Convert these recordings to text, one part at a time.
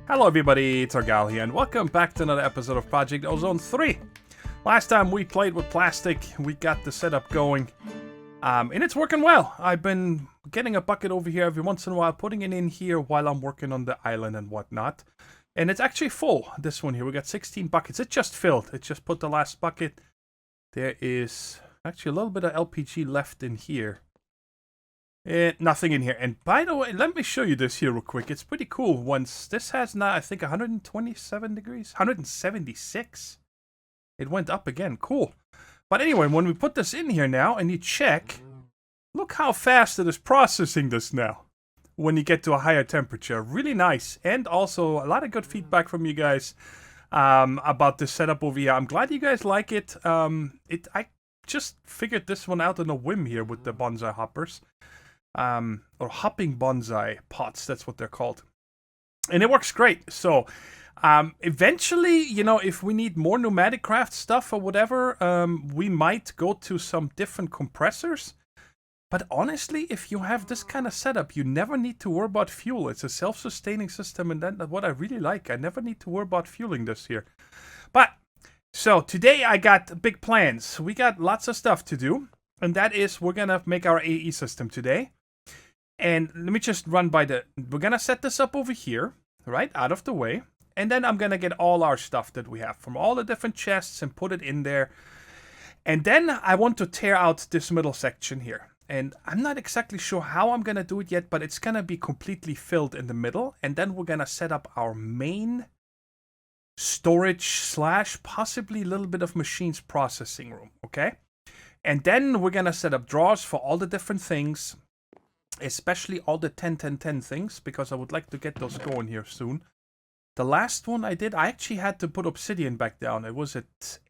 Hello everybody, Thorgal here, and welcome back to another episode of Project Ozone 3. Last time we played with plastic, we got the setup going, and it's working well. I've been getting a bucket over here every once in a while, putting it in here while I'm working on the island and whatnot. And it's actually full, this one here. We got 16 buckets. It just filled. It just put the last bucket. There is actually a little bit of LPG left in here. Nothing in here. And by the way, let me show you this here real quick. It's pretty cool. Once this has now, I think, 127 degrees, 176. It went up again. Cool. But anyway, when we put this in here now and you check, look how fast it is processing this now. When you get to a higher temperature, really nice. And also a lot of good feedback from you guys about this setup over here. I'm glad you guys like it. I just figured this one out on a whim here with the bonsai hoppers. Or hopping bonsai pots, that's what they're called. And it works great. So, eventually, you know, if we need more pneumatic craft stuff or whatever, we might go to some different compressors. But honestly, if you have this kind of setup, you never need to worry about fuel. It's a self-sustaining system, and that's what I really like. I never need to worry about fueling this here. But, so, today I got big plans. We got lots of stuff to do. And that is, we're going to make our AE system today. And let me just run by we're going to set this up over here, right, out of the way. And then I'm going to get all our stuff that we have from all the different chests and put it in there. And then I want to tear out this middle section here. And I'm not exactly sure how I'm going to do it yet, but it's going to be completely filled in the middle. And then we're going to set up our main storage / possibly a little bit of machines processing room, okay? And then we're going to set up drawers for all the different things. Especially all the 10-10-10 things, because I would like to get those going here soon. The last one I did, I actually had to put obsidian back down. It was at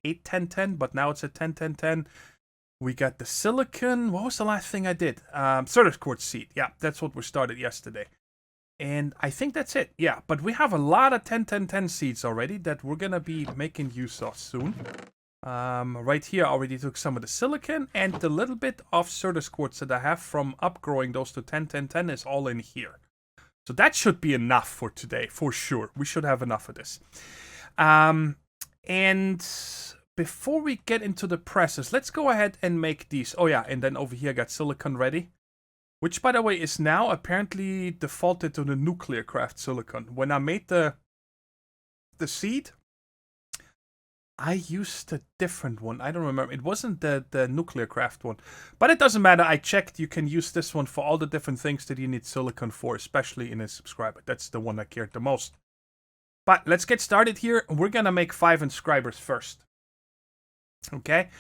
8-10-10, but now it's at 10-10-10. We got the silicon. What was the last thing I did? Certus quartz seed. Yeah, that's what we started yesterday. And I think that's it. Yeah, but we have a lot of 10-10-10 seeds already that we're going to be making use of soon. Right here I already took some of the silicon, and the little bit of Certus quartz that I have from upgrowing those to 10-10-10 is all in here. So that should be enough for today, for sure. We should have enough of this. And before we get into the presses, let's go ahead and make these. Oh yeah, and then over here I got silicon ready. Which, by the way, is now apparently defaulted to the nuclear craft silicon. When I made the seed, I used a different one. I don't remember. It wasn't the nuclear craft one. But it doesn't matter. I checked. You can use this one for all the different things that you need silicon for, especially in a subscriber. That's the one I cared the most. But let's get started here. We're going to make 5 inscribers first. Okay?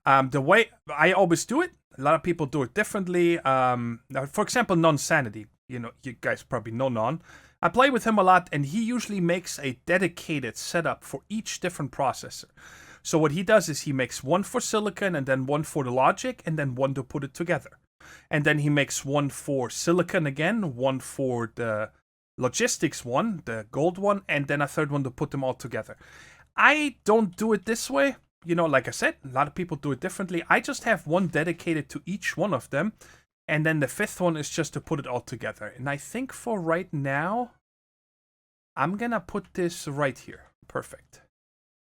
The way I always do it, a lot of people do it differently. For example, Non-Sanity. You know, you guys probably know Non. I play with him a lot, and he usually makes a dedicated setup for each different processor. So what he does is he makes one for silicon, and then one for the logic, and then one to put it together. And then he makes one for silicon again, one for the logistics one, the gold one, and then a third one to put them all together. I don't do it this way. You know, like I said, a lot of people do it differently. I just have one dedicated to each one of them. And then the 5th one is just to put it all together. And I think for right now, I'm going to put this right here. Perfect.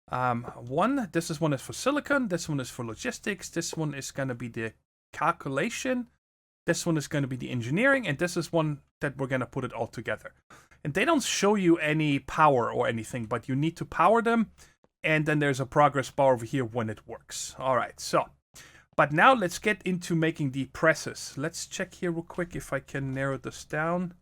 This one is for silicon. This one is for logistics. This one is going to be the calculation. This one is going to be the engineering. And this is one that we're going to put it all together. And they don't show you any power or anything, but you need to power them. And then there's a progress bar over here when it works. All right, so. But now let's get into making the presses. Let's check here real quick if I can narrow this down.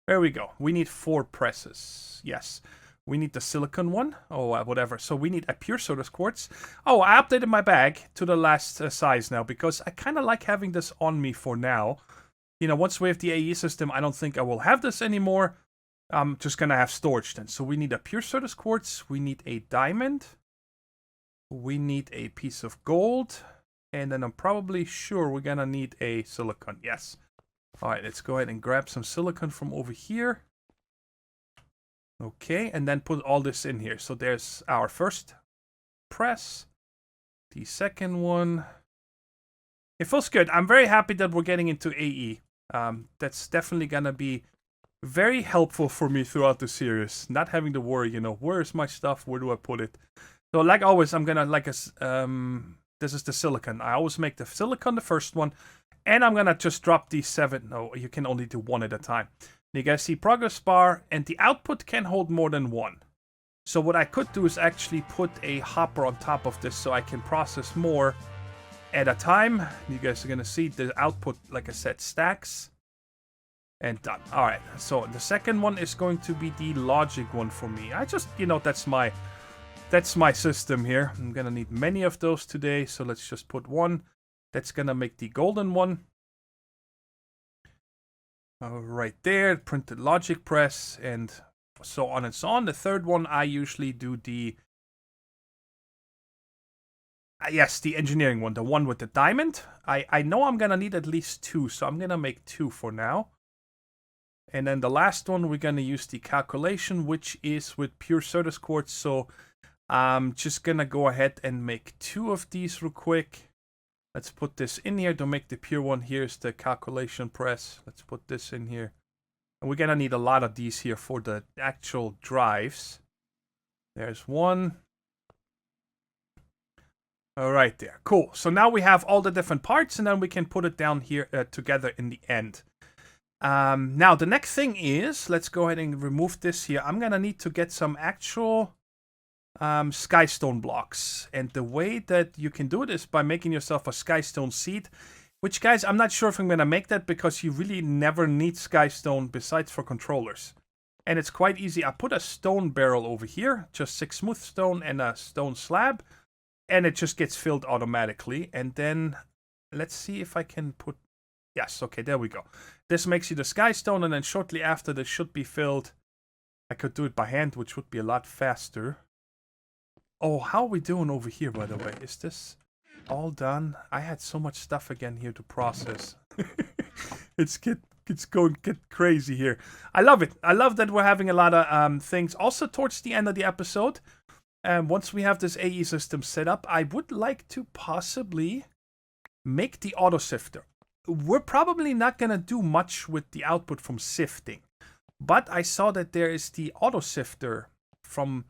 There we go. We need 4 presses. Yes. We need the silicon one. Oh, whatever. So we need a pure Certus quartz. Oh, I updated my bag to the last size now because I kind of like having this on me for now. You know, once we have the AE system, I don't think I will have this anymore. I'm just going to have storage then. So we need a pure Certus quartz. We need a diamond. We need a piece of gold. And then I'm probably sure we're going to need a silicon. Yes. All right, let's go ahead and grab some silicon from over here. Okay, and then put all this in here. So there's our first press. The second one. It feels good. I'm very happy that we're getting into AE. That's definitely going to be very helpful for me throughout the series. Not having to worry, you know, where's my stuff? Where do I put it? So like always, I'm gonna this is the silicon. I always make the silicon the first one, and I'm gonna just drop these 7. No, you can only do 1 at a time. You guys see progress bar, and the output can hold more than 1. So what I could do is actually put a hopper on top of this so I can process more at a time. You guys are gonna see the output, like I said, stacks. And done. Alright, so the second one is going to be the logic one for me. I just, you know, that's my system here. I'm gonna need many of those today, so let's just put 1. That's gonna make the golden one. Right there, printed logic press, and so on and so on. The third one, I usually do the... yes, the engineering one, the one with the diamond. I know I'm gonna need at least 2, so I'm gonna make 2 for now. And then the last one, we're going to use the calculation, which is with pure Certus quartz. So I'm just going to go ahead and make 2 of these real quick. Let's put this in here to make the pure one. Here's the calculation press. Let's put this in here. And we're going to need a lot of these here for the actual drives. There's 1. All right there. Cool. So now we have all the different parts, and then we can put it down here together in the end. Now, the next thing is, let's go ahead and remove this here. I'm going to need to get some actual skystone blocks. And the way that you can do it is by making yourself a skystone seed. Which, guys, I'm not sure if I'm going to make that because you really never need skystone besides for controllers. And it's quite easy. I put a stone barrel over here, just 6 smooth stone and a stone slab. And it just gets filled automatically. And then, let's see if I can put... yes, okay, there we go. This makes you the skystone, and then shortly after this should be filled. I could do it by hand, which would be a lot faster. Oh, how are we doing over here, by the way? Is this all done? I had so much stuff again here to process. It's going to get crazy here. I love it. I love that we're having a lot of things. Also, towards the end of the episode, once we have this AE system set up, I would like to possibly make the auto sifter. We're probably not going to do much with the output from sifting. But I saw that there is the auto sifter from...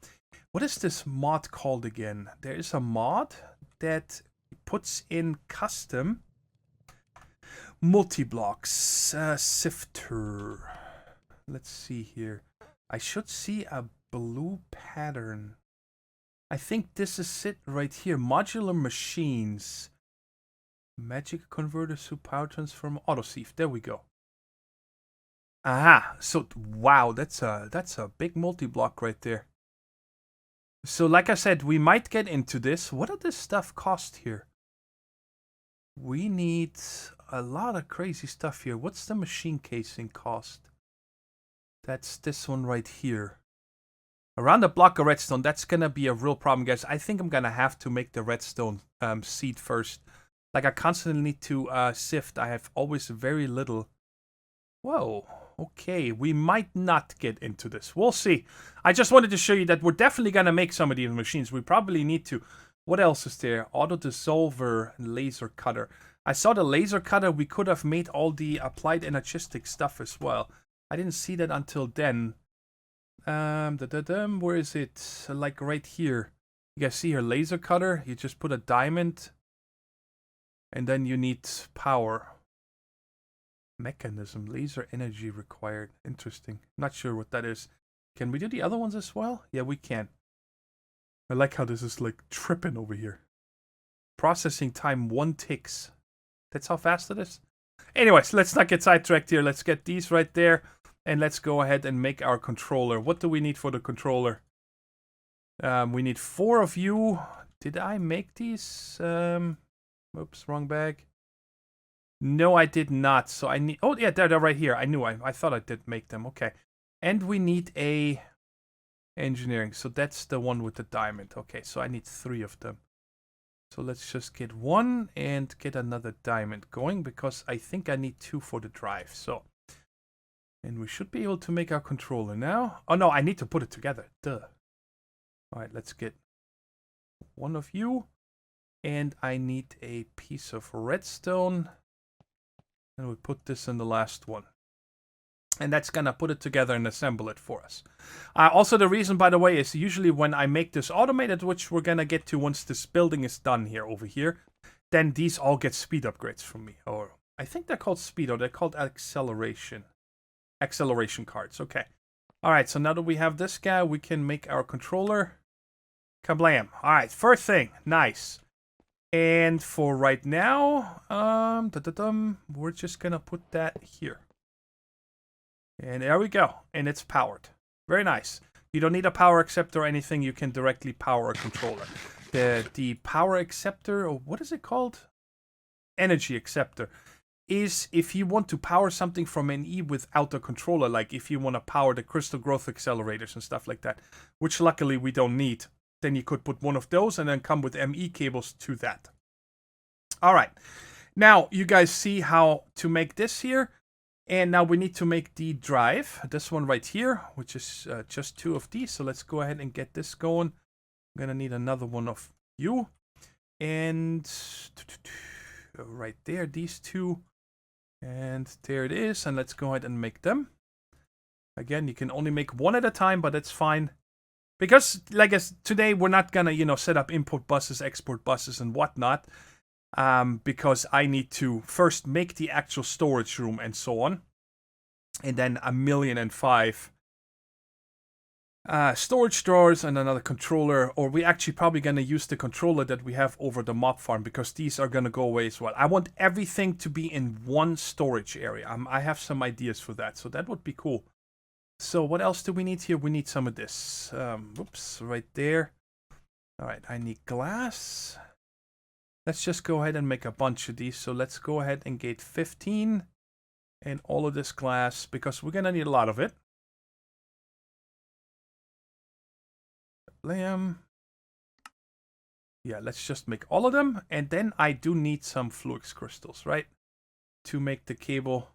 what is this mod called again? There is a mod that puts in custom multi-blocks. Sifter. Let's see here. I should see a blue pattern. I think this is it right here. Modular machines. Magic converter to power transformer autosieve. There we go. Aha. So wow, that's a big multi-block right there. So like I said, we might get into this. What does this stuff cost here? We need a lot of crazy stuff here. What's the machine casing cost? That's this one right here. Around a block of redstone. That's gonna be a real problem, guys. I think I'm gonna have to make the redstone seed first. Like, I constantly need to sift. I have always very little. Whoa. Okay, we might not get into this. We'll see. I just wanted to show you that we're definitely going to make some of these machines. We probably need to. What else is there? Auto dissolver and laser cutter. I saw the laser cutter. We could have made all the applied energistic stuff as well. I didn't see that until then. Where is it? Like right here. You guys see here, laser cutter. You just put a diamond. And then you need power. Mechanism. Laser energy required. Interesting. Not sure what that is. Can we do the other ones as well? Yeah, we can. I like how this is like tripping over here. Processing time 1 ticks. That's how fast it is. Anyways, let's not get sidetracked here. Let's get these right there. And let's go ahead and make our controller. What do we need for the controller? We need 4 of you. Did I make these? Oops, wrong bag. No, I did not. So I need... oh, yeah, they're right here. I thought I did make them. Okay. And we need a engineering. So that's the one with the diamond. Okay, so I need 3 of them. So let's just get 1 and get another diamond going because I think I need 2 for the drive. So, and we should be able to make our controller now. Oh, no, I need to put it together. Duh. All right, let's get 1 of you. And I need a piece of redstone. And we put this in the last one. And that's going to put it together and assemble it for us. Also, the reason, by the way, is usually when I make this automated, which we're going to get to once this building is done here over here, then these all get speed upgrades from me. Or I think they're called speed, or they're called acceleration. Acceleration cards, okay. Alright, so now that we have this guy, we can make our controller. Kablam. Alright, first thing, nice. And for right now, we're just going to put that here. And there we go. And it's powered. Very nice. You don't need a power acceptor or anything. You can directly power a controller. The power acceptor, or what is it called? Energy acceptor, is if you want to power something from NE without a controller, like if you want to power the crystal growth accelerators and stuff like that, which luckily we don't need, then you could put one of those and then come with ME cables to that. All right. Now, you guys see how to make this here. And now we need to make the drive, this one right here, which is just 2 of these. So let's go ahead and get this going. I'm going to need another one of you. And right there, these 2. And there it is. And let's go ahead and make them. Again, you can only make one at a time, but that's fine. Because, like today, we're not going to, set up input buses, export buses, and whatnot. Because I need to first make the actual storage room and so on. And then 1,000,005 storage drawers and another controller. Or we actually probably going to use the controller that we have over the mob farm, because these are going to go away as well. I want everything to be in one storage area. I have some ideas for that, so that would be cool. So what else do we need here? We need some of this. Oops, right there. All right, I need glass. Let's just go ahead and make a bunch of these. So let's go ahead and get 15 and all of this glass, because we're going to need a lot of it. Lamb. Yeah, let's just make all of them. And then I do need some flux crystals, right? To make the cable.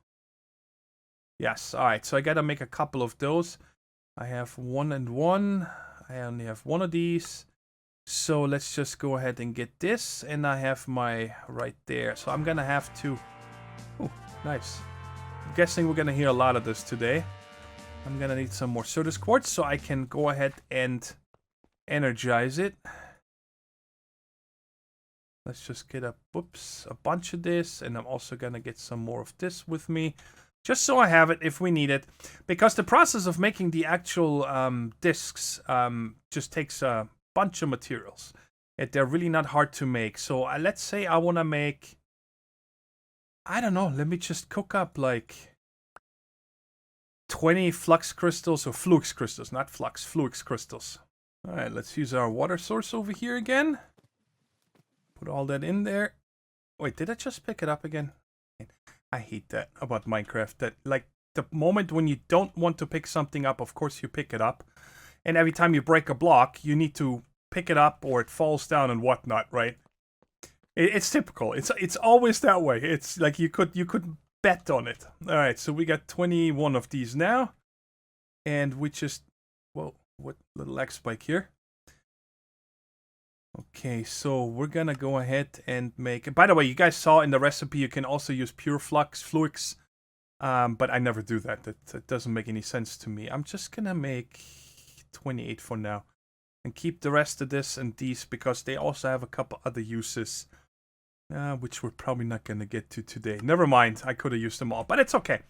Yes, all right. So I got to make a couple of those. I have 1 and 1. I only have 1 of these. So let's just go ahead and get this, and I have my right there. So I'm gonna have to, oh, nice. I'm guessing we're gonna hear a lot of this today. I'm gonna need some more Certus quartz so I can go ahead and energize it. Let's just get a bunch of this, and I'm also gonna get some more of this with me, just so I have it if we need it. Because the process of making the actual discs just takes a bunch of materials. They're really not hard to make. So let's say I want to make, I don't know, let me just cook up like 20 flux crystals, or flux crystals, not flux, flux crystals. All right, let's use our water source over here again. Put all that in there. Wait, did I just pick it up again? I hate that about Minecraft. That, like, the moment when you don't want to pick something up, of course you pick it up. And every time you break a block, you need to pick it up or it falls down and whatnot, right? It's typical. It's always that way. It's like you could bet on it. All right, so we got 21 of these now. And we just, whoa, what little X spike here. Okay, so we're gonna go ahead and make, and by the way, you guys saw in the recipe you can also use pure flux, but I never do that. That doesn't make any sense to me. I'm just gonna make 28 for now, and keep the rest of this and these, because they also have a couple other uses, which we're probably not gonna get to today. Never mind, I could have used them all, but it's okay.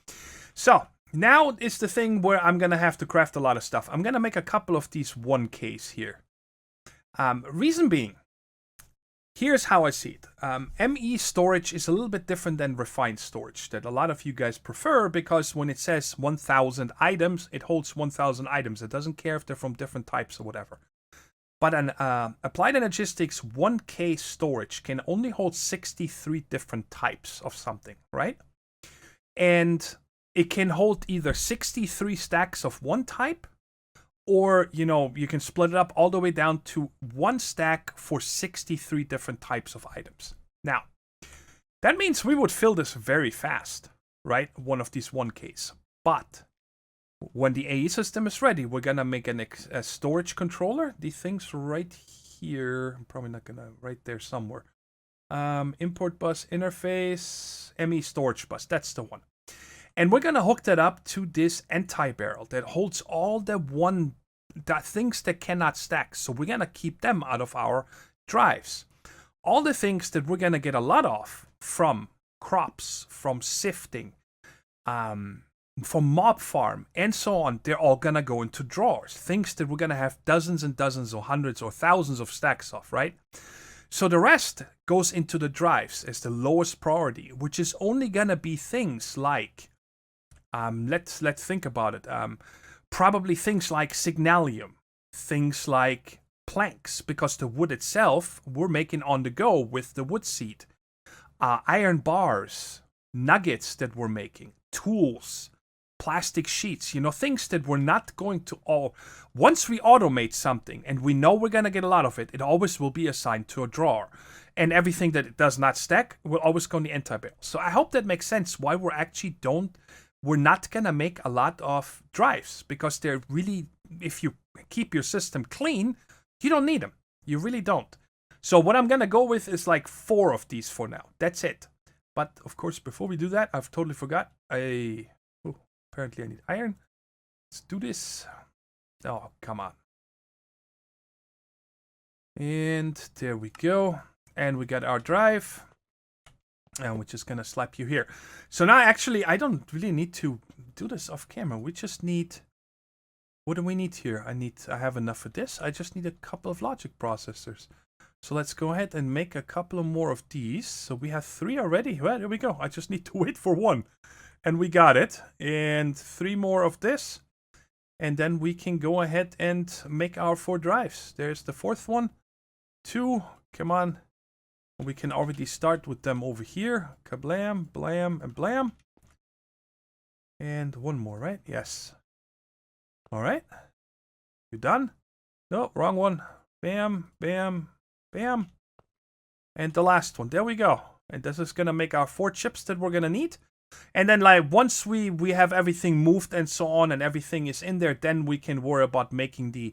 So now is the thing where I'm gonna have to craft a lot of stuff. I'm gonna make a couple of these 1Ks here. Reason being, here's how I see it. ME storage is a little bit different than refined storage that a lot of you guys prefer, because when it says 1,000 items, it holds 1,000 items. It doesn't care if they're from different types or whatever. But an Applied Energistics 1K storage can only hold 63 different types of something, right? And it can hold either 63 stacks of one type, or, you know, you can split it up all the way down to one stack for 63 different types of items. Now, that means we would fill this very fast, right? One of these 1Ks. But when the AE system is ready, we're going to make a storage controller. These things right here. I'm probably not going to, right there somewhere. Import bus interface, ME storage bus. That's the one. And we're gonna hook that up to this anti-barrel that holds all the things that cannot stack. So we're gonna keep them out of our drives. All the things that we're gonna get a lot of from crops, from sifting, from mob farm, and so on, they're all gonna go into drawers. Things that we're gonna have dozens and dozens or hundreds or thousands of stacks of, right? So the rest goes into the drives as the lowest priority, which is only gonna be things like, let's think about it. Probably things like signalium, things like planks, because the wood itself we're making on the go with the wood seed. Iron bars, nuggets that we're making, tools, plastic sheets, things that we're not going to all. Once we automate something and we know we're going to get a lot of it, it always will be assigned to a drawer. And everything that it does not stack will always go in the anti-barrel. So I hope that makes sense why we're not going to make a lot of drives, because they're really, if you keep your system clean, you don't need them. You really don't. So what I'm going to go with is like 4 of these for now. That's it. But of course, before we do that, I've totally forgot. Apparently I need iron. Let's do this. Oh, come on. And there we go. And we got our drive. And we're just going to slap you here. So now actually, I don't really need to do this off camera. We just need... What do we need here? I have enough of this. I just need a couple of logic processors. So let's go ahead and make a couple of more of these. So we have 3 already. Well, there we go. I just need to wait for 1. And we got it. And 3 more of this. And then we can go ahead and make our 4 drives. There's the 4th one. 2. Come on. We can already start with them over here. Kablam, blam, and blam. And 1 more, right? Yes. All right. You done? No, wrong one. Bam, bam, bam. And the last one. There we go. And this is going to make our 4 chips that we're going to need. And then like once we have everything moved and so on and everything is in there, then we can worry about making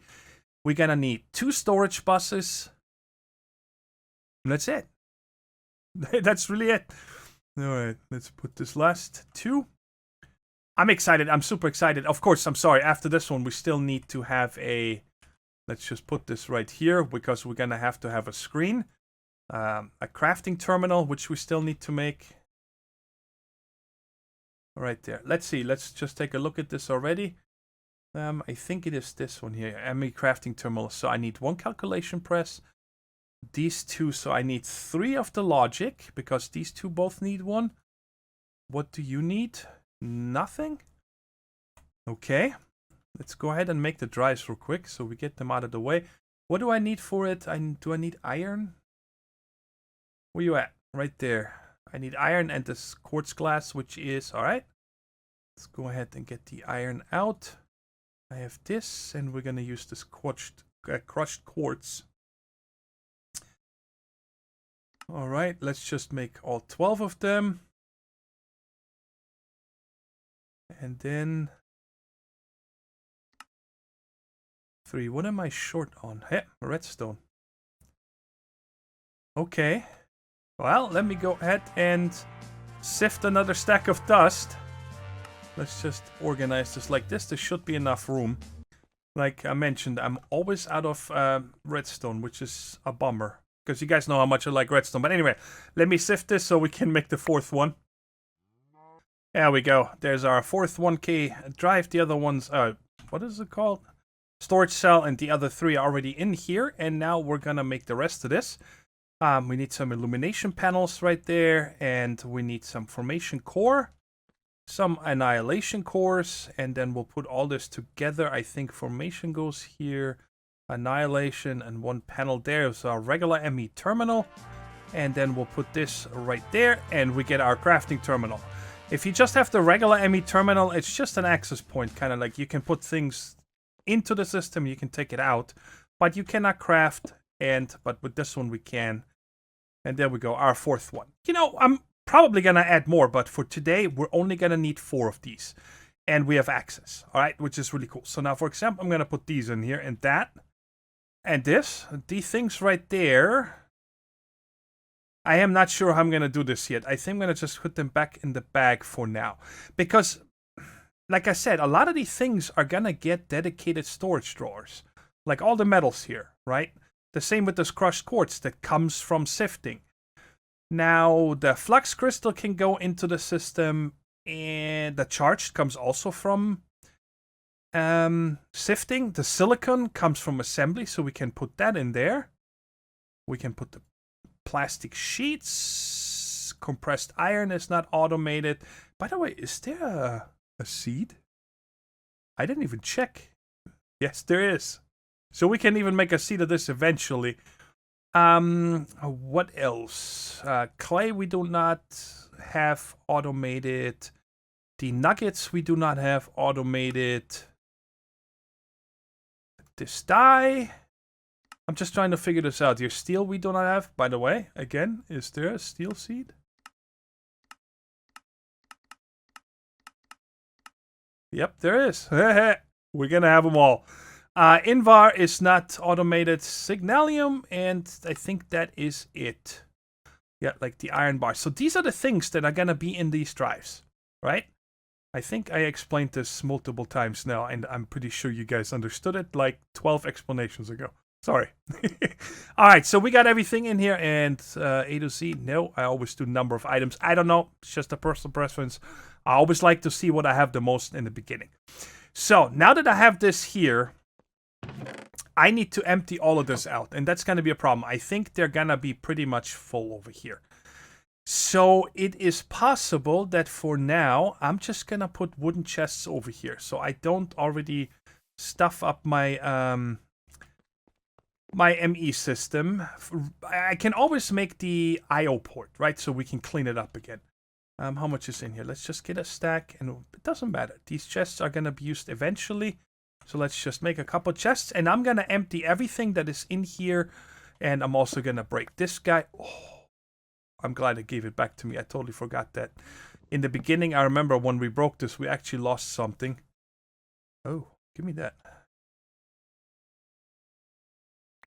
we're going to need 2 storage buses. And that's it. That's really it. All right. Let's put this last 2. I'm excited. I'm super excited. Of course, I'm sorry. After this one, we still need to have let's just put this right here because we're going to have a screen. A crafting terminal, which we still need to make. Right there. Let's see. Let's just take a look at this already. I think it is this one here. ME crafting terminal. So I need 1 calculation press. These 2. So I need 3 of the logic because these 2 both need 1. What do you need? Nothing? Okay. Let's go ahead and make the drives real quick so we get them out of the way. What do I need for it? Do I need iron? Where you at? Right there. I need iron and this quartz glass, which is... Alright. Let's go ahead and get the iron out. I have this, and we're going to use this crushed quartz. Alright, let's just make all 12 of them. And then 3. What am I short on? Hey, redstone. Okay. Well, let me go ahead and sift another stack of dust. Let's just organize this like this. There should be enough room. Like I mentioned, I'm always out of redstone, which is a bummer. Because you guys know how much I like redstone. But anyway, let me sift this so we can make the 4th one. There we go. There's our 4th 1K drive. The other one's, what is it called? Storage cell, and the other 3 are already in here. And now we're going to make the rest of this. We need some illumination panels right there. And we need some formation core. Some annihilation cores. And then we'll put all this together. I think formation goes here. Annihilation and 1 panel there. So our regular ME terminal. And then we'll put this right there. And we get our crafting terminal. If you just have the regular ME terminal, it's just an access point, kind of like you can put things into the system, you can take it out, but you cannot craft, but with this one we can. And there we go, our 4th one. I'm probably going to add more, but for today, we're only going to need 4 of these. And we have access, all right, which is really cool. So now, for example, I'm going to put these in here, and that, and this. These things right there I am not sure how I'm going to do this yet. I think I'm going to just put them back in the bag for now. Because, like I said, a lot of these things are going to get dedicated storage drawers. Like all the metals here, right? The same with this crushed quartz that comes from sifting. Now, the flux crystal can go into the system, and the charged comes also from sifting. The silicon comes from assembly, so we can put that in there. We can put the plastic sheets. Compressed iron is not automated. By the way, is there a seed? I didn't even check. Yes, there is. So we can even make a seed of this eventually. What else? Clay we do not have automated. The nuggets we do not have automated. This dye. I'm just trying to figure this out. Your steel we do not have. By the way, again, is there a steel seed? Yep, there is. We're gonna have them all. Invar is not automated. Signalium, and I think that is it. Yeah, like the iron bar. So these are the things that are gonna be in these drives, right? I think I explained this multiple times now, and I'm pretty sure you guys understood it like 12 explanations ago. Sorry. Alright, so we got everything in here, and A to Z, no, I always do number of items. I don't know, it's just a personal preference. I always like to see what I have the most in the beginning. So, now that I have this here, I need to empty all of this out, and that's going to be a problem. I think they're going to be pretty much full over here. So it is possible that for now, I'm just going to put wooden chests over here. So I don't already stuff up my my ME system. I can always make the IO port, right? So we can clean it up again. How much is in here? Let's just get a stack, and it doesn't matter. These chests are going to be used eventually. So let's just make a couple chests, and I'm going to empty everything that is in here, and I'm also going to break this guy. Oh, I'm glad it gave it back to me. I totally forgot that. In the beginning, I remember when we broke this, we actually lost something. Oh, give me that.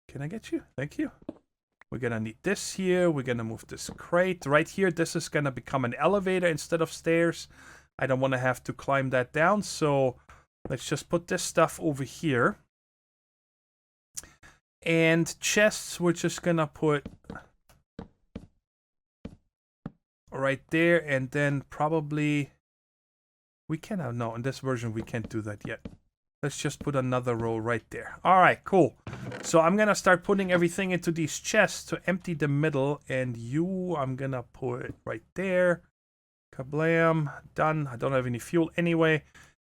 Can I get you? Thank you. We're going to need this here. We're going to move this crate right here. This is going to become an elevator instead of stairs. I don't want to have to climb that down, so let's just put this stuff over here. And chests, we're just going to put right there, and then probably we cannot. No, in this version we can't do that yet. Let's just put another row right there. All right, cool. So I'm gonna start putting everything into these chests to empty the middle, and you I'm gonna put right there. Kablam, done. I don't have any fuel anyway,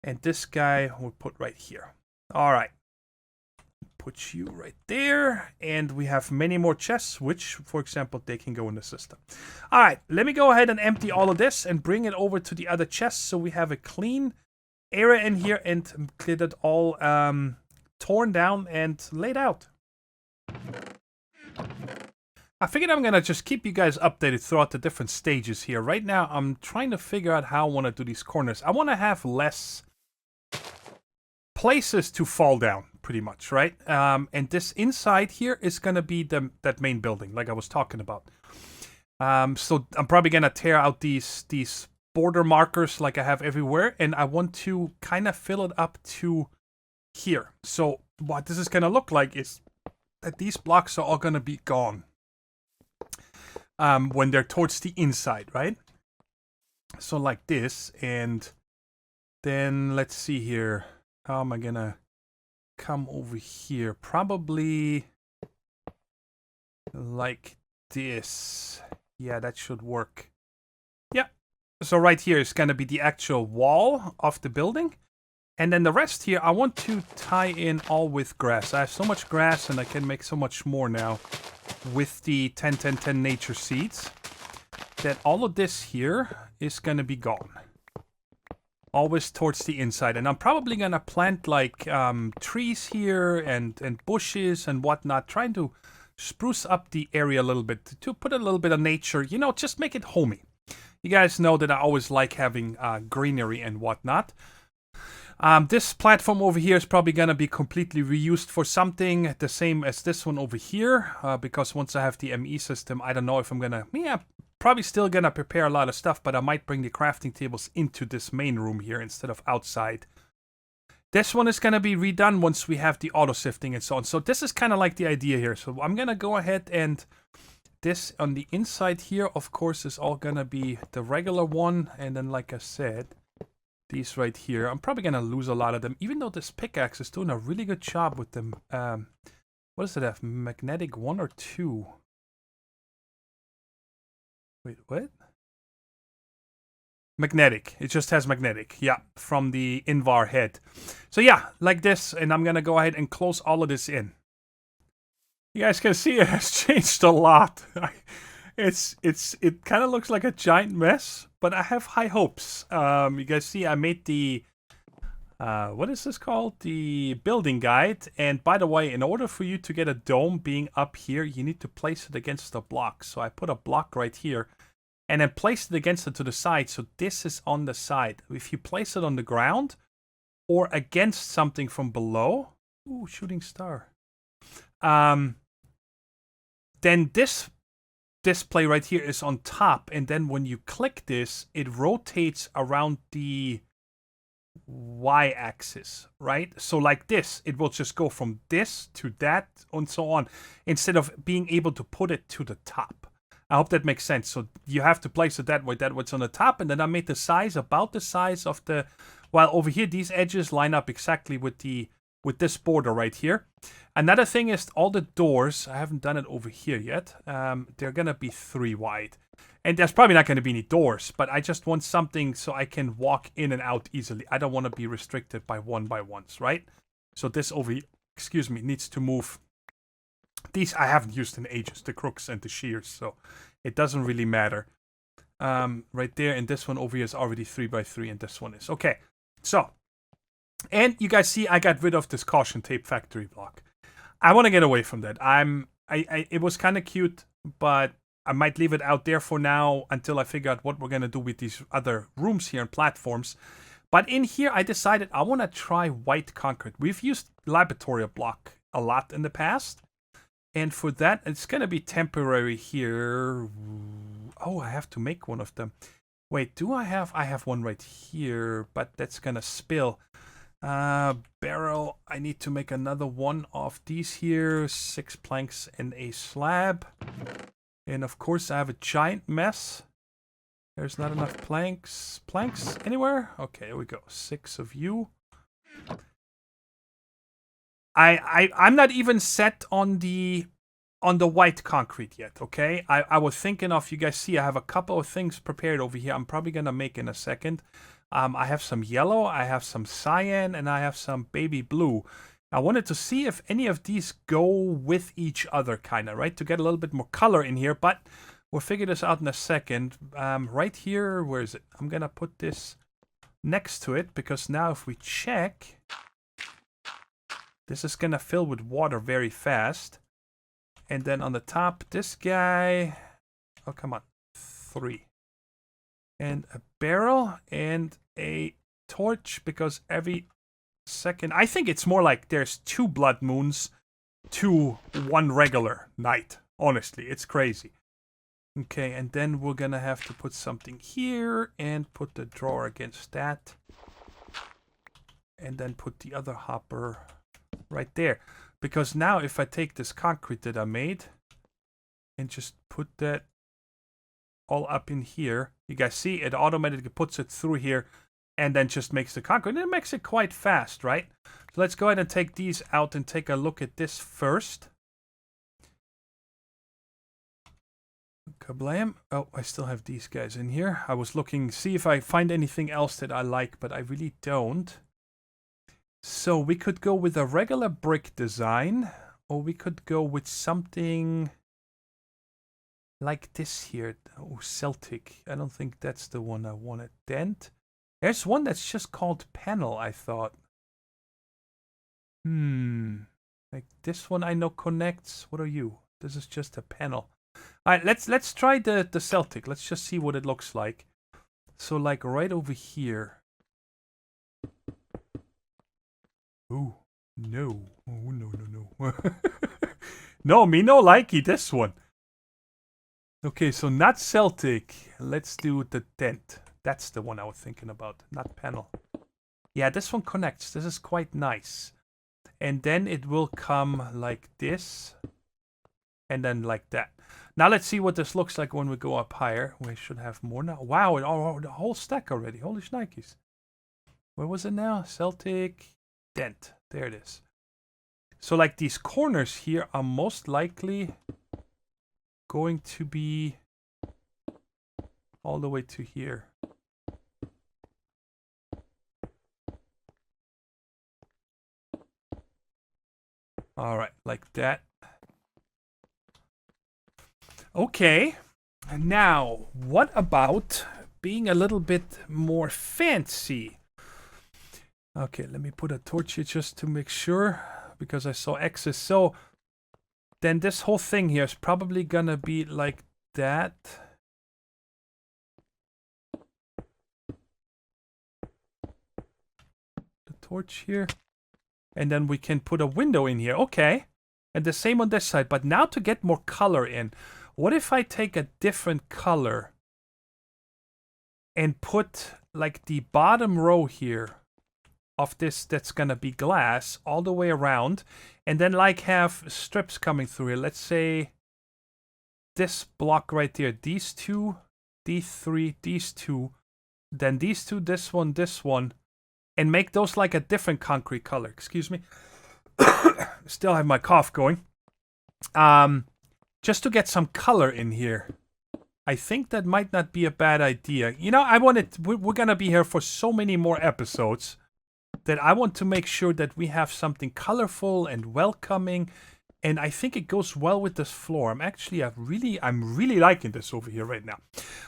and this guy we'll put right here. All right, put you right there, and we have many more chests, which, for example, they can go in the system. All right, let me go ahead and empty all of this and bring it over to the other chests so we have a clean area in here and get it all torn down and laid out. I figured I'm going to just keep you guys updated throughout the different stages here. Right now, I'm trying to figure out how I want to do these corners. I want to have less places to fall down, pretty much, right? And this inside here is going to be that main building, like I was talking about. So I'm probably going to tear out these border markers like I have everywhere, and I want to kind of fill it up to here. So what this is going to look like is that these blocks are all going to be gone when they're towards the inside, right? So like this, and then let's see here. How am I going to come over here? Probably like this. Yeah, that should work. Yeah. So right here is going to be the actual wall of the building. And then the rest here, I want to tie in all with grass. I have so much grass, and I can make so much more now with the 10-10-10 nature seeds, that all of this here is going to be gone. Always towards the inside. And I'm probably going to plant like trees here and bushes and whatnot, trying to spruce up the area a little bit, to put a little bit of nature, you know, just make it homey. You guys know that I always like having greenery and whatnot. This platform over here is probably going to be completely reused for something the same as this one over here. Because once I have the ME system, I don't know if I'm going to... Yeah, probably still going to prepare a lot of stuff, but I might bring the crafting tables into this main room here instead of outside. This one is going to be redone once we have the auto sifting and so on. So this is kind of like the idea here. So I'm going to go ahead and this on the inside here, of course, is all going to be the regular one. And then, like I said, these right here, I'm probably going to lose a lot of them, even though this pickaxe is doing a really good job with them. What does it have? Magnetic 1 or 2? Wait, what? Magnetic. It just has magnetic. Yeah, from the Invar head. So yeah, like this, and I'm going to go ahead and close all of this in. You guys can see it has changed a lot. It kind of looks like a giant mess, but I have high hopes. You guys see I made the what is this called? The building guide. And by the way, in order for you to get a dome being up here, you need to place it against a block. So I put a block right here and then place it against it to the side. So this is on the side. If you place it on the ground or against something from below, ooh, shooting star. Then this display right here is on top, and then when you click this, it rotates around the y-axis, right? So like this, it will just go from this to that and so on, instead of being able to put it to the top. I hope that makes sense. So you have to place it that way, that what's on the top, and then I made the size about the size of the, while over here these edges line up exactly with this border right here. Another thing is all the doors, I haven't done it over here yet, they're gonna be 3 wide. And there's probably not gonna be any doors, but I just want something so I can walk in and out easily. I don't want to be restricted by 1x1s, right? So this over here, excuse me, needs to move. These I haven't used in ages, the crooks and the shears, so it doesn't really matter. Right there, and this one over here is already 3x3, and this one is. Okay, so, and you guys see I got rid of this caution tape factory block. I want to get away from that. It was kind of cute, but I might leave it out there for now until I figure out what we're going to do with these other rooms here and platforms. But in here, I decided I want to try white concrete. We've used laboratory block a lot in the past. And for that, it's going to be temporary here. Oh, I have to make one of them. Wait, do I have? I have one right here, but that's going to spill. Barrel, I need to make another one of these here. 6 planks and a slab. And of course I have a giant mess. There's not enough planks. Planks anywhere? Okay, here we go. 6 of you. I'm not even set on the white concrete yet, okay? I was thinking of, you guys see I have a couple of things prepared over here. I'm probably gonna make in a second. I have some yellow, I have some cyan, and I have some baby blue. I wanted to see if any of these go with each other, kind of, right? To get a little bit more color in here, but we'll figure this out in a second. Right here, where is it? I'm going to put this next to it, because now if we check, this is going to fill with water very fast. And then on the top, this guy, oh, come on, 3. And a barrel and a torch, because every second, I think it's more like there's 2 blood moons to 1 regular night. Honestly, it's crazy. Okay, and then we're gonna have to put something here and put the drawer against that. And then put the other hopper right there. Because now if I take this concrete that I made and just put that all up in here, you guys see it automatically puts it through here and then just makes the concrete. And it makes it quite fast, right? So let's go ahead and take these out and take a look at this first. Kablam. Oh, I still have these guys in here. I was looking, see if I find anything else that I like, but I really don't. So we could go with a regular brick design, or we could go with something like this here. Oh, Celtic. I don't think that's the one I wanted. Dent. There's one that's just called panel, I thought. Like this one I know connects. What are you? This is just a panel. Alright, let's try the Celtic. Let's just see what it looks like. So like right over here. Ooh, no. Oh, no, no, no. No, me no likey this one. Okay, so not Celtic. Let's do the tent. That's the one I was thinking about, not panel. Yeah, this one connects. This is quite nice. And then it will come like this. And then like that. Now let's see what this looks like when we go up higher. We should have more now. Wow, the whole stack already. Holy shnikes. Where was it now? Celtic dent. There it is. So like these corners here are most likely going to be all the way to here. All right, like that. Okay. Now, what about being a little bit more fancy? Okay, let me put a torch here just to make sure, because I saw X's. So then this whole thing here is probably gonna be like that. The torch here. And then we can put a window in here. Okay. And the same on this side. But now to get more color in, what if I take a different color and put like the bottom row here of this that's gonna be glass all the way around, and then like have strips coming through here. Let's say this block right there, these two, these three, these two, then these two, this one, and make those like a different concrete color. Excuse me. Still have my cough going. Just to get some color in here. I think that might not be a bad idea. You know, we're gonna be here for so many more episodes that I want to make sure that we have something colorful and welcoming, and I think it goes well with this floor. I'm really liking this over here right now.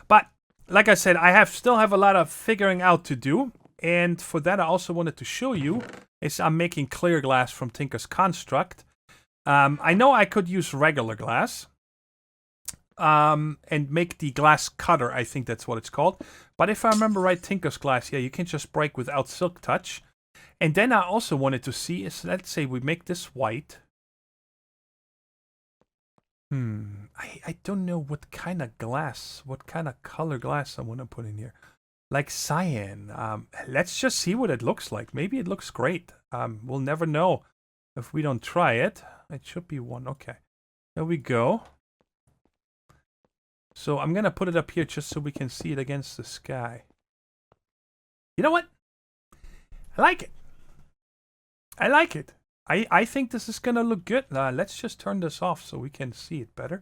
But like I said, still have a lot of figuring out to do, and for that I also wanted to show you is I'm making clear glass from Tinker's Construct. I know I could use regular glass and make the glass cutter. I think that's what it's called. But if I remember right, Tinker's glass, yeah, you can just break without silk touch. And then I also wanted to see is, let's say we make this white. I don't know what kind of glass, what kind of color glass I want to put in here. Like cyan. Let's just see what it looks like. Maybe it looks great. We'll never know if we don't try it. It should be one. Okay. There we go. So I'm going to put it up here just so we can see it against the sky. You know what? I like it. I like it. I think this is going to look good. Let's just turn this off so we can see it better.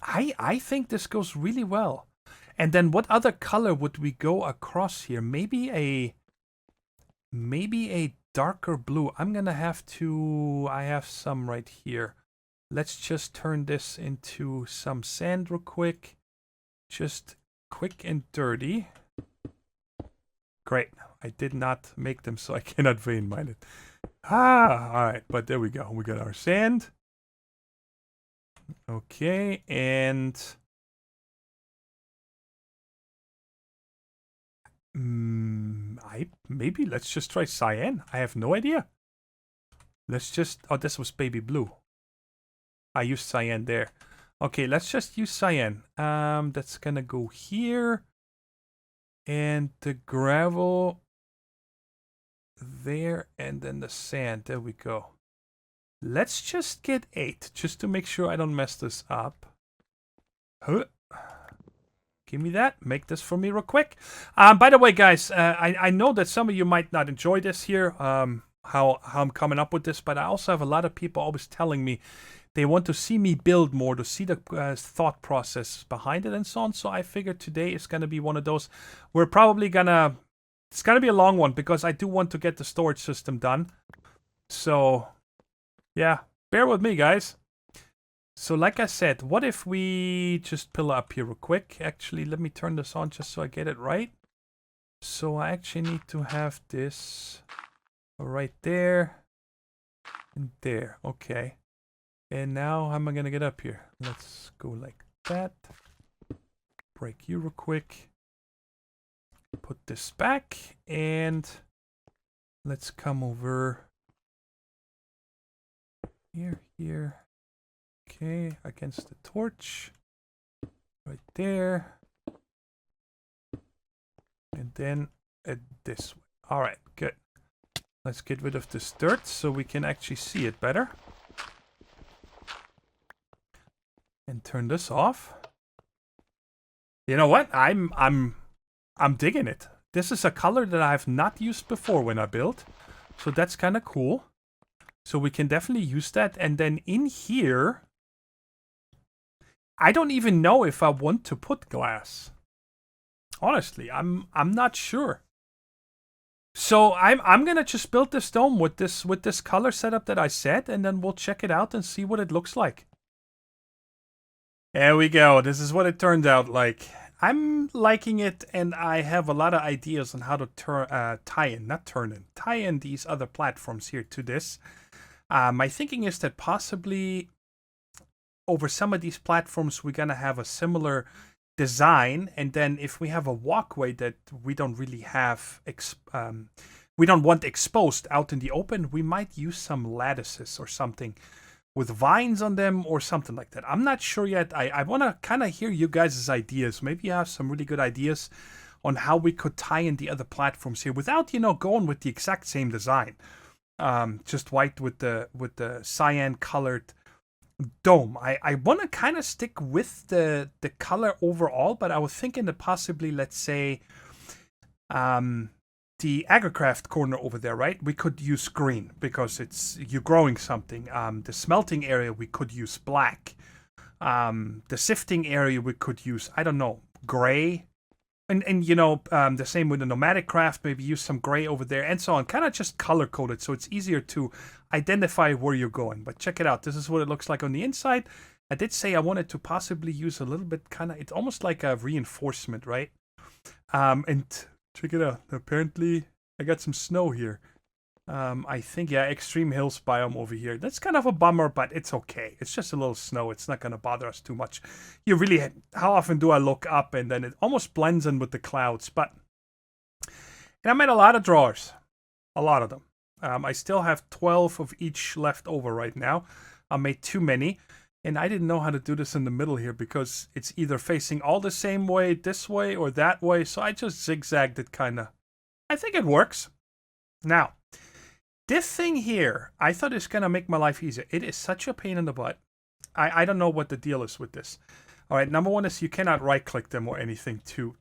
I think this goes really well. And then what other color would we go across here? Maybe a darker blue. I'm going to have to... I have some right here. Let's just turn this into some sand real quick. Just quick and dirty. Great. I did not make them so I cannot vein mine it. Alright. But there we go. We got our sand. Okay. And... maybe let's just try cyan. I have no idea. Let's just... Oh, this was baby blue. I used cyan there. Okay, let's just use cyan. That's gonna go here. And the gravel there, and then the sand. There we go. Let's just get 8, just to make sure I don't mess this up. Huh. Give me that. Make this for me real quick. By the way, guys, I know that some of you might not enjoy this here, how I'm coming up with this, but I also have a lot of people always telling me they want to see me build more, to see the thought process behind it and so on. So I figured today is going to be one of those. We're probably going to... It's going to be a long one because I do want to get the storage system done. So, yeah. Bear with me, guys. So like I said, what if we just pillar up here real quick? Actually, let me turn this on just so I get it right. So I actually need to have this right there and there. Okay. And now how am I going to get up here? Let's go like that. Break you real quick. Put this back. And Let's come over here. Okay, against the torch. Right there. And then this way. All right, good. Let's get rid of this dirt so we can actually see it better. And turn this off. You know what? I'm digging it. This is a color that I've not used before when I built. So that's kind of cool. So we can definitely use that. And then in here, I don't even know if I want to put glass. Honestly, I'm not sure. So I'm gonna just build this dome with this color setup that I said, and then we'll check it out and see what it looks like. There we go. This is what it turned out like. I'm liking it, and I have a lot of ideas on how to tie in these other platforms here to this. My thinking is that possibly over some of these platforms, we're gonna have a similar design, and then if we have a walkway that we don't really have, we don't want exposed out in the open, we might use some lattices or something with vines on them or something like that. I'm not sure yet. I want to kind of hear you guys' ideas. Maybe you have some really good ideas on how we could tie in the other platforms here without, you know, going with the exact same design. Just white with the cyan colored dome. I want to kind of stick with the color overall, but I was thinking that possibly, let's say, the agricraft corner over there, right? We could use green because you're growing something. The smelting area we could use black. The sifting area we could use, I don't know, gray. And you know, the same with the nomadic craft, maybe use some gray over there and so on. Kind of just color coded so it's easier to identify where you're going. But check it out. This is what it looks like on the inside. I did say I wanted to possibly use a little bit it's almost like a reinforcement, right? And check it out. Apparently, I got some snow here. I think, yeah, extreme hills biome over here. That's kind of a bummer, but it's okay. It's just a little snow. It's not going to bother us too much. How often do I look up and then it almost blends in with the clouds? And I made a lot of drawers. A lot of them. I still have 12 of each left over right now. I made too many. And I didn't know how to do this in the middle here because it's either facing all the same way, this way, or that way. So I just zigzagged it kind of. I think it works. Now, this thing here, I thought it's going to make my life easier. It is such a pain in the butt. I don't know what the deal is with this. All right, number one is you cannot right-click them or anything to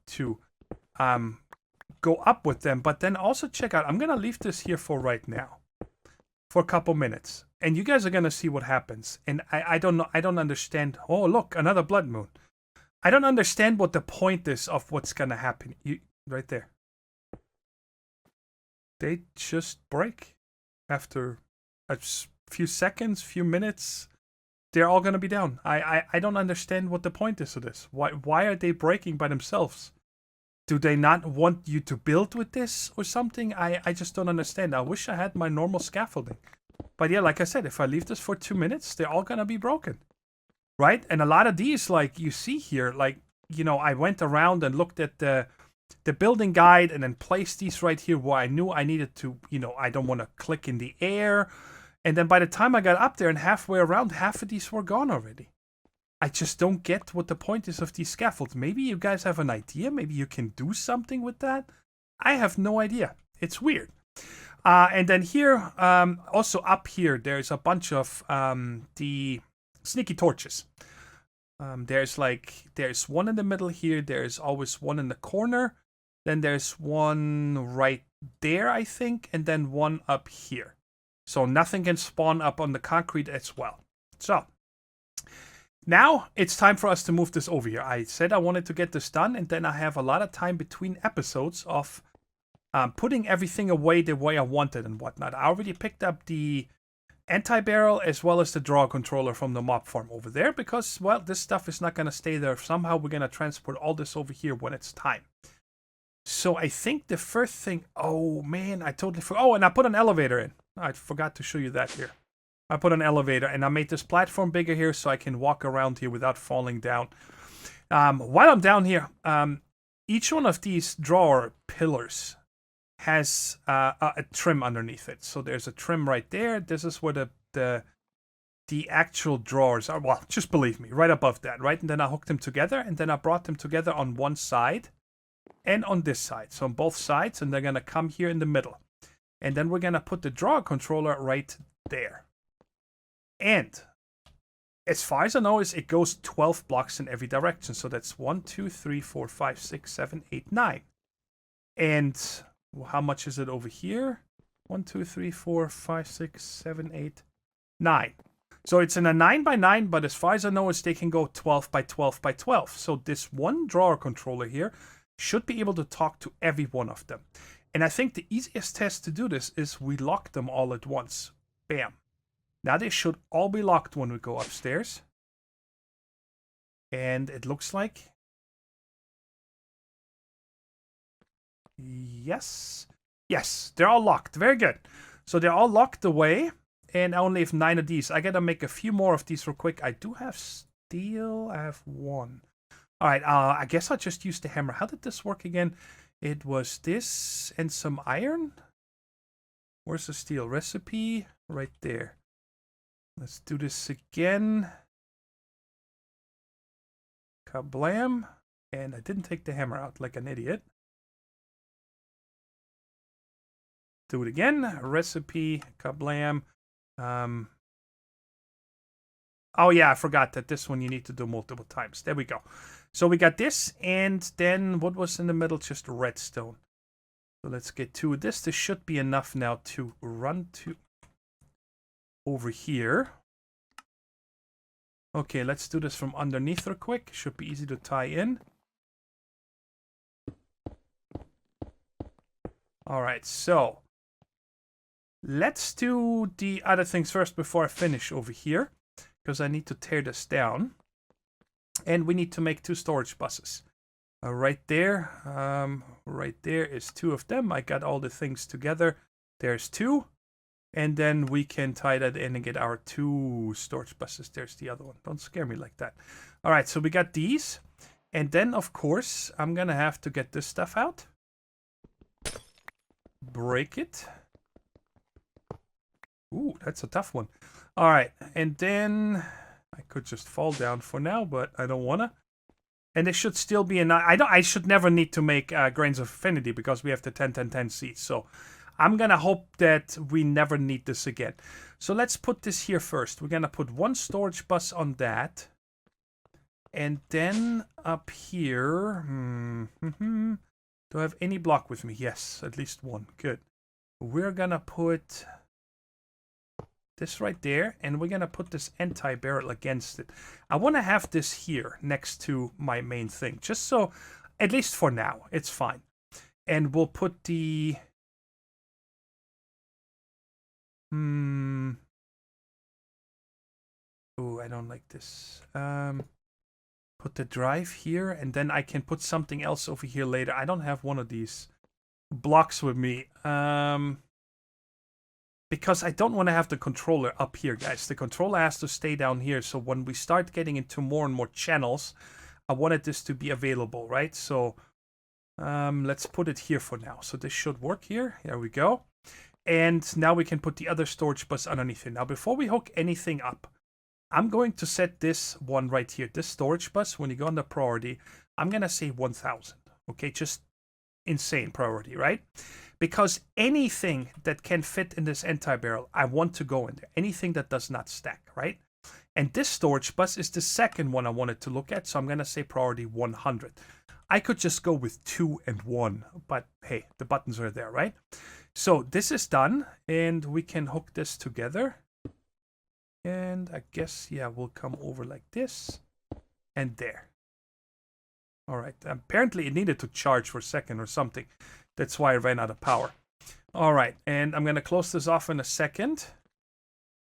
go up with them. But then also check out, I'm going to leave this here for right now. For a couple minutes. And you guys are going to see what happens. And I don't know. I don't understand. Oh, look, another blood moon. I don't understand what the point is of what's going to happen. Right there. They just break. After a few seconds, few minutes, they're all going to be down. I don't understand what the point is of this. Why are they breaking by themselves? Do they not want you to build with this or something? I just don't understand. I wish I had my normal scaffolding. But yeah, like I said, if I leave this for 2 minutes, they're all going to be broken. Right? And a lot of these, like you see here, like, you know, I went around and looked at the building guide and then placed these right here where I knew I needed to, you know, I don't want to click in the air. And then by the time I got up there and halfway around, half of these were gone already. I just don't get what the point is of these scaffolds. Maybe you guys have an idea. Maybe you can do something with that. I have no idea. It's weird. And then here, also up here, there's a bunch of the sneaky torches. There's one in the middle here. There's always one in the corner. Then there's one right there, I think. And then one up here. So nothing can spawn up on the concrete as well. So now it's time for us to move this over here. I said I wanted to get this done. And then I have a lot of time between episodes of putting everything away the way I wanted and whatnot. I already picked up the anti-barrel as well as the draw controller from the mob farm over there because, well, this stuff is not going to stay there. Somehow we're going to transport all this over here when it's time. So I think the first thing, oh man, I totally forgot. Oh, and I put an elevator in. I forgot to show you that here. I put an elevator and I made this platform bigger here so I can walk around here without falling down. While I'm down here, each one of these drawer pillars has a trim underneath it. So there's a trim right there. This is where the actual drawers are. Well, just believe me, right above that, right? And then I hooked them together, and then I brought them together on one side and on this side. So on both sides, and they're going to come here in the middle. And then we're going to put the drawer controller right there. And as far as I know, it goes 12 blocks in every direction. So that's 1, 2, 3, 4, 5, 6, 7, 8, 9. And how much is it over here? 1, 2, 3, 4, 5, 6, 7, 8, 9. So it's in a 9 by 9, but as far as I know, they can go 12 by 12 by 12. So this one drawer controller here should be able to talk to every one of them. And I think the easiest test to do this is we lock them all at once. Bam. Now they should all be locked when we go upstairs. And it looks like... Yes. Yes, they're all locked. Very good. So they're all locked away. And I only have 9 of these. I gotta make a few more of these real quick. I do have steel. I have 1. Alright, I guess I'll just use the hammer. How did this work again? It was this and some iron. Where's the steel recipe? Right there. Let's do this again. Kablam. And I didn't take the hammer out like an idiot. Do it again. Recipe. Kablam. Oh yeah, I forgot that this one you need to do multiple times. There we go. So we got this, and then what was in the middle? Just redstone. So let's get 2 of this. This should be enough now to run to over here. Okay, let's do this from underneath real quick. Should be easy to tie in. Alright, so let's do the other things first before I finish over here, because I need to tear this down. And we need to make 2 storage buses. Right there is 2 of them. I got all the things together. There's 2. And then we can tie that in and get our 2 storage buses. There's the other one. Don't scare me like that. Alright, so we got these. And then, of course, I'm going to have to get this stuff out. Break it. Ooh, that's a tough one. Alright, and then I could just fall down for now, but I don't wanna. And it should still be enough. I should never need to make Grains of Affinity because we have the 10-10-10 seeds. So I'm gonna hope that we never need this again. So let's put this here first. We're gonna put 1 storage bus on that. And then up here... Do I have any block with me? Yes, at least 1. Good. We're gonna put... this right there, and we're gonna put this anti-barrel against it. I want to have this here next to my main thing, just so, at least for now, it's fine. And we'll put the... Oh, I don't like this. Put the drive here, and then I can put something else over here later. I don't have one of these blocks with me. Because I don't want to have the controller up here, guys. The controller has to stay down here. So when we start getting into more and more channels, I wanted this to be available, right? So let's put it here for now. So this should work here. There we go. And now we can put the other storage bus underneath it. Now, before we hook anything up, I'm going to set this one right here. This storage bus, when you go under priority, I'm going to say 1000. Okay, just insane priority, right? Because anything that can fit in this anti-barrel, I want to go in there. Anything that does not stack, right? And this storage bus is the second one I wanted to look at, so I'm going to say priority 100. I could just go with 2 and 1, but hey, the buttons are there, right? So this is done, and we can hook this together. And I guess, yeah, we'll come over like this, and there. All right, apparently it needed to charge for a second or something. That's why I ran out of power. All right, and I'm going to close this off in a second.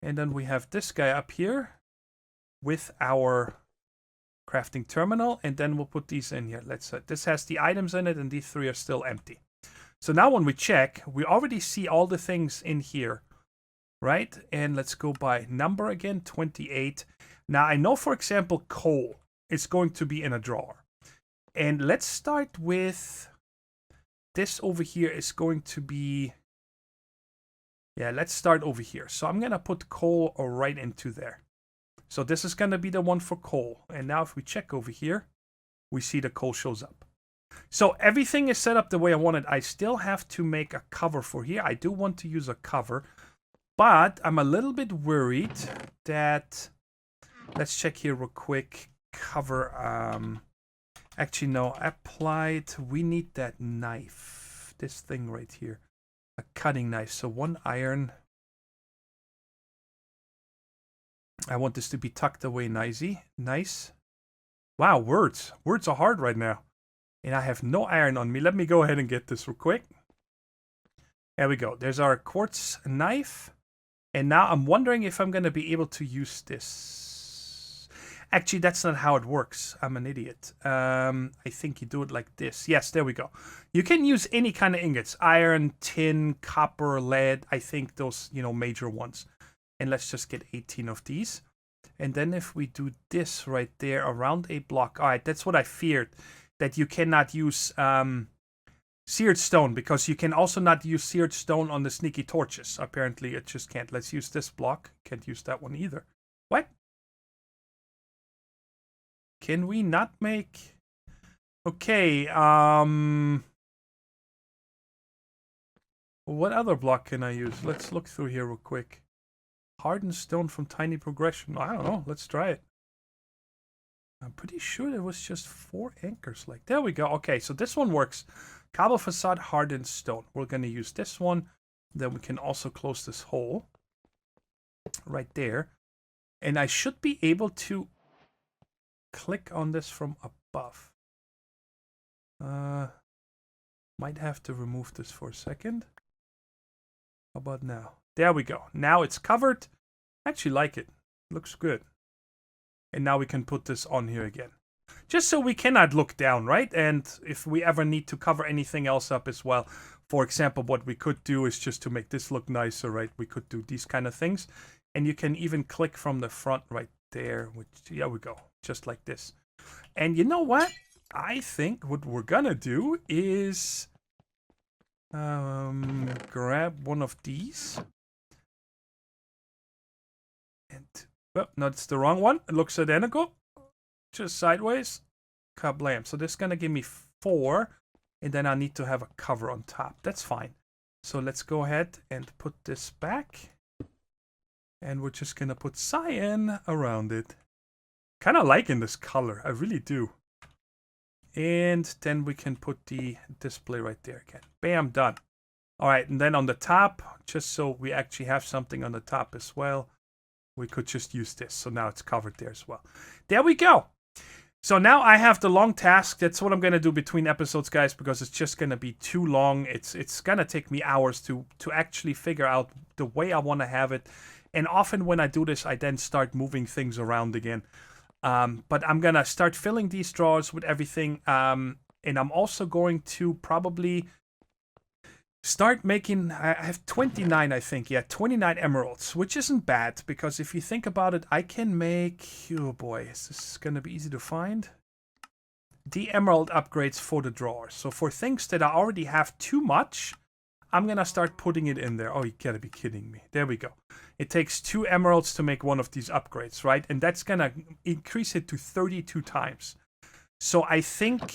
And then we have this guy up here with our crafting terminal. And then we'll put these in here. Let's. This has the items in it, and these 3 are still empty. So now when we check, we already see all the things in here, right? And let's go by number again, 28. Now, I know, for example, coal is going to be in a drawer. And let's start with this over here is going to be... Yeah, let's start over here. So I'm going to put coal right into there. So this is going to be the one for coal. And now if we check over here, we see the coal shows up. So everything is set up the way I wanted. I still have to make a cover for here. I do want to use a cover. But I'm a little bit worried that... Let's check here real quick. Cover... Actually, no. Applied. We need that knife. This thing right here. A cutting knife. So 1 iron. I want this to be tucked away nicey. Nice. Wow, words. Words are hard right now. And I have no iron on me. Let me go ahead and get this real quick. There we go. There's our quartz knife. And now I'm wondering if I'm going to be able to use this. Actually, that's not how it works. I'm an idiot. I think you do it like this. Yes, there we go. You can use any kind of ingots. Iron, tin, copper, lead. I think those, major ones. And let's just get 18 of these. And then if we do this right there around a block. All right, that's what I feared. That you cannot use seared stone. Because you can also not use seared stone on the sneaky torches. Apparently, it just can't. Let's use this block. Can't use that one either. What? Can we not make... Okay, what other block can I use? Let's look through here real quick. Hardened stone from tiny progression. I don't know. Let's try it. I'm pretty sure there was just 4 anchors. Like, there we go. Okay, so this one works. Cobble facade, hardened stone. We're going to use this one. Then we can also close this hole. Right there. And I should be able to click on this from above. Might have to remove this for a second. How about now? There we go. Now it's covered. I actually like it. Looks good. And now we can put this on here again. Just so we cannot look down, right? And if we ever need to cover anything else up as well. For example, what we could do is just to make this look nicer, right? We could do these kind of things. And you can even click from the front right there. Which, there we go. Just like this. And you know what? I think what we're gonna do is... grab one of these. And, well, no, it's the wrong one. It looks identical. Just sideways. Kablam. So this is going to give me 4. And then I need to have a cover on top. That's fine. So let's go ahead and put this back. And we're just going to put cyan around it. Kind of liking this color. I really do. And then we can put the display right there again. Bam, done. All right, and then on the top, just so we actually have something on the top as well, we could just use this. So now it's covered there as well. There we go. So now I have the long task. That's what I'm going to do between episodes, guys, because it's just going to be too long. It's going to take me hours to actually figure out the way I want to have it. And often when I do this, I then start moving things around again. But I'm going to start filling these drawers with everything. And I'm also going to probably start making... I have 29, I think. Yeah, 29 emeralds, which isn't bad. Because if you think about it, I can make... Oh boy, is this going to be easy to find? The emerald upgrades for the drawers. So for things that I already have too much, I'm going to start putting it in there. Oh, you gotta be kidding me. There we go. It takes 2 emeralds to make one of these upgrades, right? And that's going to increase it to 32 times. So I think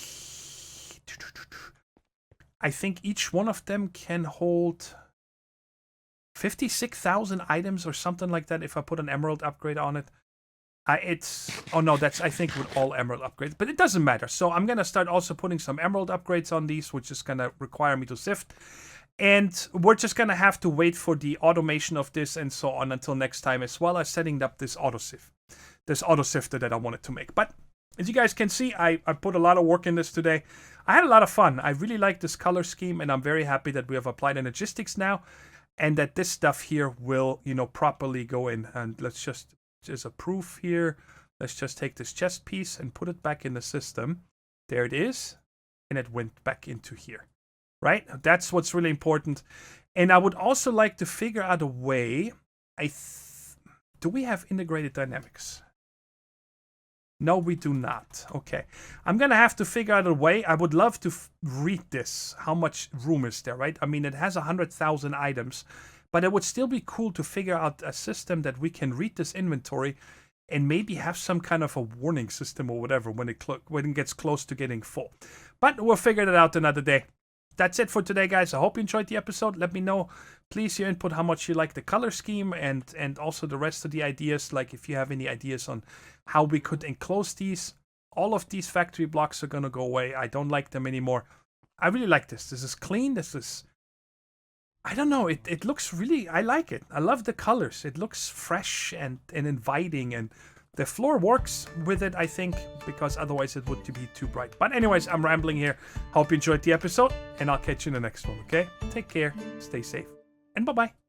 each one of them can hold 56,000 items or something like that if I put an emerald upgrade on it. Oh no, that's I think with all emerald upgrades, but it doesn't matter. So I'm going to start also putting some emerald upgrades on these, which is going to require me to sift. And we're just going to have to wait for the automation of this and so on until next time, as well as setting up this auto sifter that I wanted to make. But as you guys can see, I put a lot of work in this today. I had a lot of fun. I really like this color scheme, and I'm very happy that we have applied energistics now, and that this stuff here will, properly go in. And let's just as a proof here, let's just take this chest piece and put it back in the system. There it is, and it went back into here. Right? That's what's really important. And I would also like to figure out a way. Do we have integrated dynamics? No, we do not. Okay. I'm going to have to figure out a way. I would love to read this. How much room is there, right? I mean, it has 100,000 items, but it would still be cool to figure out a system that we can read this inventory and maybe have some kind of a warning system or whatever when it gets close to getting full. But we'll figure it out another day. That's it for today, guys. I hope you enjoyed the episode. Let me know, please, your input, how much you like the color scheme and also the rest of the ideas. Like if you have any ideas on how we could enclose these. All of these factory blocks are going to go away. I don't like them anymore. I really like this. This is clean. This is, I don't know. It looks really, I like it. I love the colors. It looks fresh and inviting, and the floor works with it, I think, because otherwise it would be too bright. But anyways, I'm rambling here. Hope you enjoyed the episode, and I'll catch you in the next one, okay? Take care, stay safe, and bye-bye.